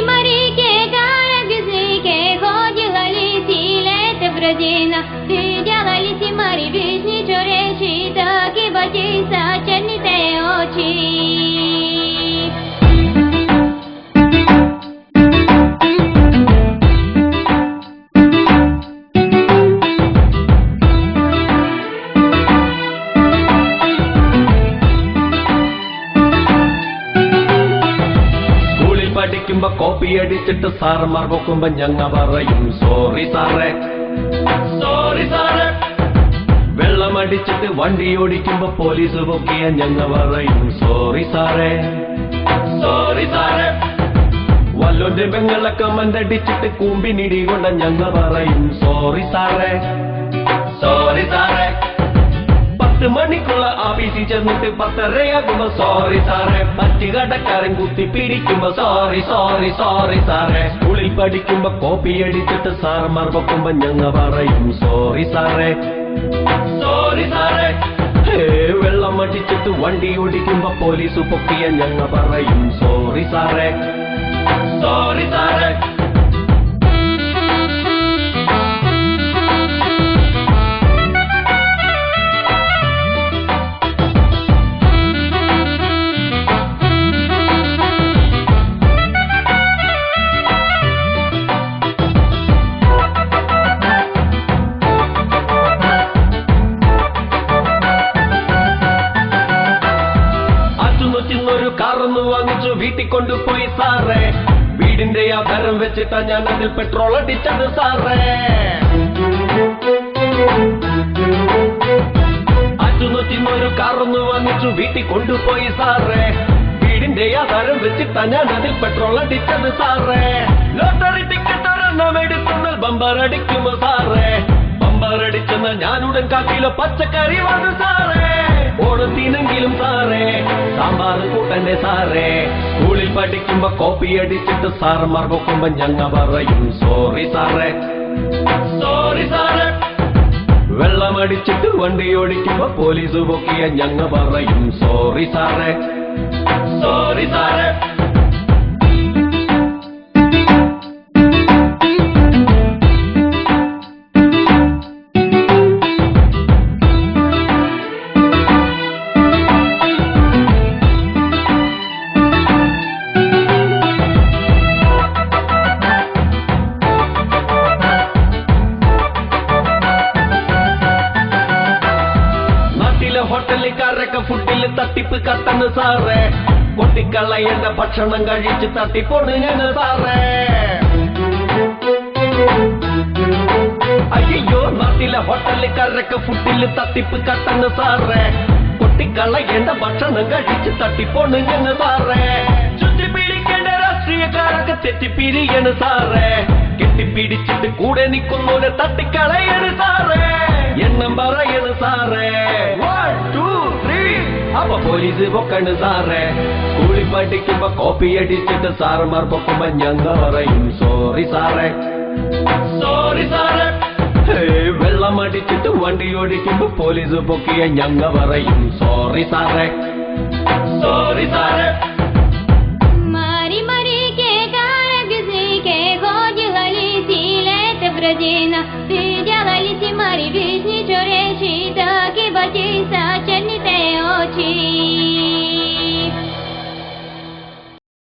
मरी के कारग के खोज गली सी लेत ब्रजेना जगली सी मरी विष्णु चोरे शीत की बची सा चनिते ओची പഠിക്കുമ്പോ കോപ്പി അടിച്ചിട്ട് സാറന്മാർ പോക്കുമ്പോ ഞങ്ങ പറയും സോറി സാറേ സോറി സാറേ. വെള്ളം അടിച്ചിട്ട് വണ്ടി ഓടിക്കുമ്പോ പോലീസ് പൊക്കിയ ഞങ്ങ പറയും സോറി സാറേ സോറി സാറേ. വല്ലോന്റെ പെങ്ങളൊക്കെ മണ്ടടിച്ചിട്ട് കൂമ്പിനിടി കൊണ്ട ഞങ്ങ പറയും സോറി സാറേ സോറി സാറേ. 10 മണിക്കുള്ള ആഫീസിൽ ചെന്നിട്ട് 10:30 സോറി സാറേ. പറ്റുകടക്കാരൻ കുത്തി പിടിക്കുമ്പോ സോറി സോറി സോറി സാറേ. സ്കൂളിൽ പഠിക്കുമ്പോ കോപ്പി അടിച്ചിട്ട് സാറന്മാർ പൊക്കുമ്പോ ഞങ്ങ പറയും സോറി സാറേ സോറി സാറേ. വെള്ളം അടിച്ചിട്ട് വണ്ടി ഓടിക്കുമ്പോ പോലീസ് പൊക്കിയ ഞങ്ങ പറയും സോറി സാറേ സോറി സാറേ. കാറൊന്ന് വാങ്ങിച്ചു വീട്ടിൽ കൊണ്ടുപോയി സാറേ. വീടിന്റെ ആധാരം വെച്ചിട്ടാ ഞാൻ അതിൽ പെട്രോൾ അടിച്ചത് സാറേ. 501 കാറൊന്ന് വാങ്ങിച്ചു വീട്ടിൽ കൊണ്ടുപോയി സാറേ. വീടിന്റെ ആധാരം വെച്ചിട്ടാ ഞാൻ അതിൽ പെട്രോൾ അടിച്ചത് സാറേ. ലോട്ടറി ടിക്കറ്റ് ഒരെണ്ണം എടുത്തുന്നാൽ ബമ്പർ അടിക്കുമോ സാറേ. ബമ്പർ അടിച്ചെന്നാൽ ഞാനുടൻ കാക്കിലോ പച്ചക്കറി വന്നു സാറേ. ഓണത്തിനെങ്കിലും സാറേ സാമ്പാർ കൂട്ടന്റെ സാറേ. സ്കൂളിൽ പഠിക്കുമ്പോ കോപ്പി അടിച്ചിട്ട് സാറന്മാർ പൊക്കുമ്പോ ഞങ്ങ പറയും സോറി സാറേ സോറി സാറേ. വെള്ളം അടിച്ചിട്ട് വണ്ടി ഓടിക്കുമ്പോ പോലീസ് പൊക്കിയ ഞങ്ങ പറയും സോറി സാറേ സോറി സാറേ. ഹോട്ടലുകാരൊക്കെ ഫുഡിൽ തട്ടിപ്പ് കട്ടന്ന് സാറേ. പൊട്ടിക്കളയേണ്ട ഭക്ഷണം കഴിച്ച് തട്ടിപ്പോണ് ഞങ്ങൾ സാറേ. അയ്യോ നാട്ടിലെ ഹോട്ടലുകാരൊക്കെ ഫുഡിൽ തട്ടിപ്പ് കട്ടന്ന് സാറേ. പൊട്ടിക്കളയേണ്ട ഭക്ഷണം കഴിച്ച് തട്ടിപ്പോണ് ഞങ്ങൾ സാറേ. ചുറ്റി പിടിക്കേണ്ട രാഷ്ട്രീയക്കാരൊക്കെ തെറ്റിപ്പിരിയാണ് സാറേ. കെട്ടിപ്പിടിച്ചിട്ട് കൂടെ നിൽക്കുന്നോരെ തട്ടിക്കളയാണ് സാറേ. എണ്ണം പറയണ് സാറേ 1 2 3 അപ്പൊ പോലീസ് പൊക്കണ് സാറേ. സ്കൂളിൽ പഠിക്കുമ്പോ കോപ്പി അടിച്ചിട്ട് സാറന്മാർ പൊക്കുമ്പോ ഞങ്ങ പറയും സോറി സാറേ സോറി സാറേ. വെള്ളം അടിച്ചിട്ട് വണ്ടി ഓടിക്കുമ്പോ പോലീസ് പൊക്കിയ ഞങ്ങ പറയും സോറി സാറേ സോറി സാറേ.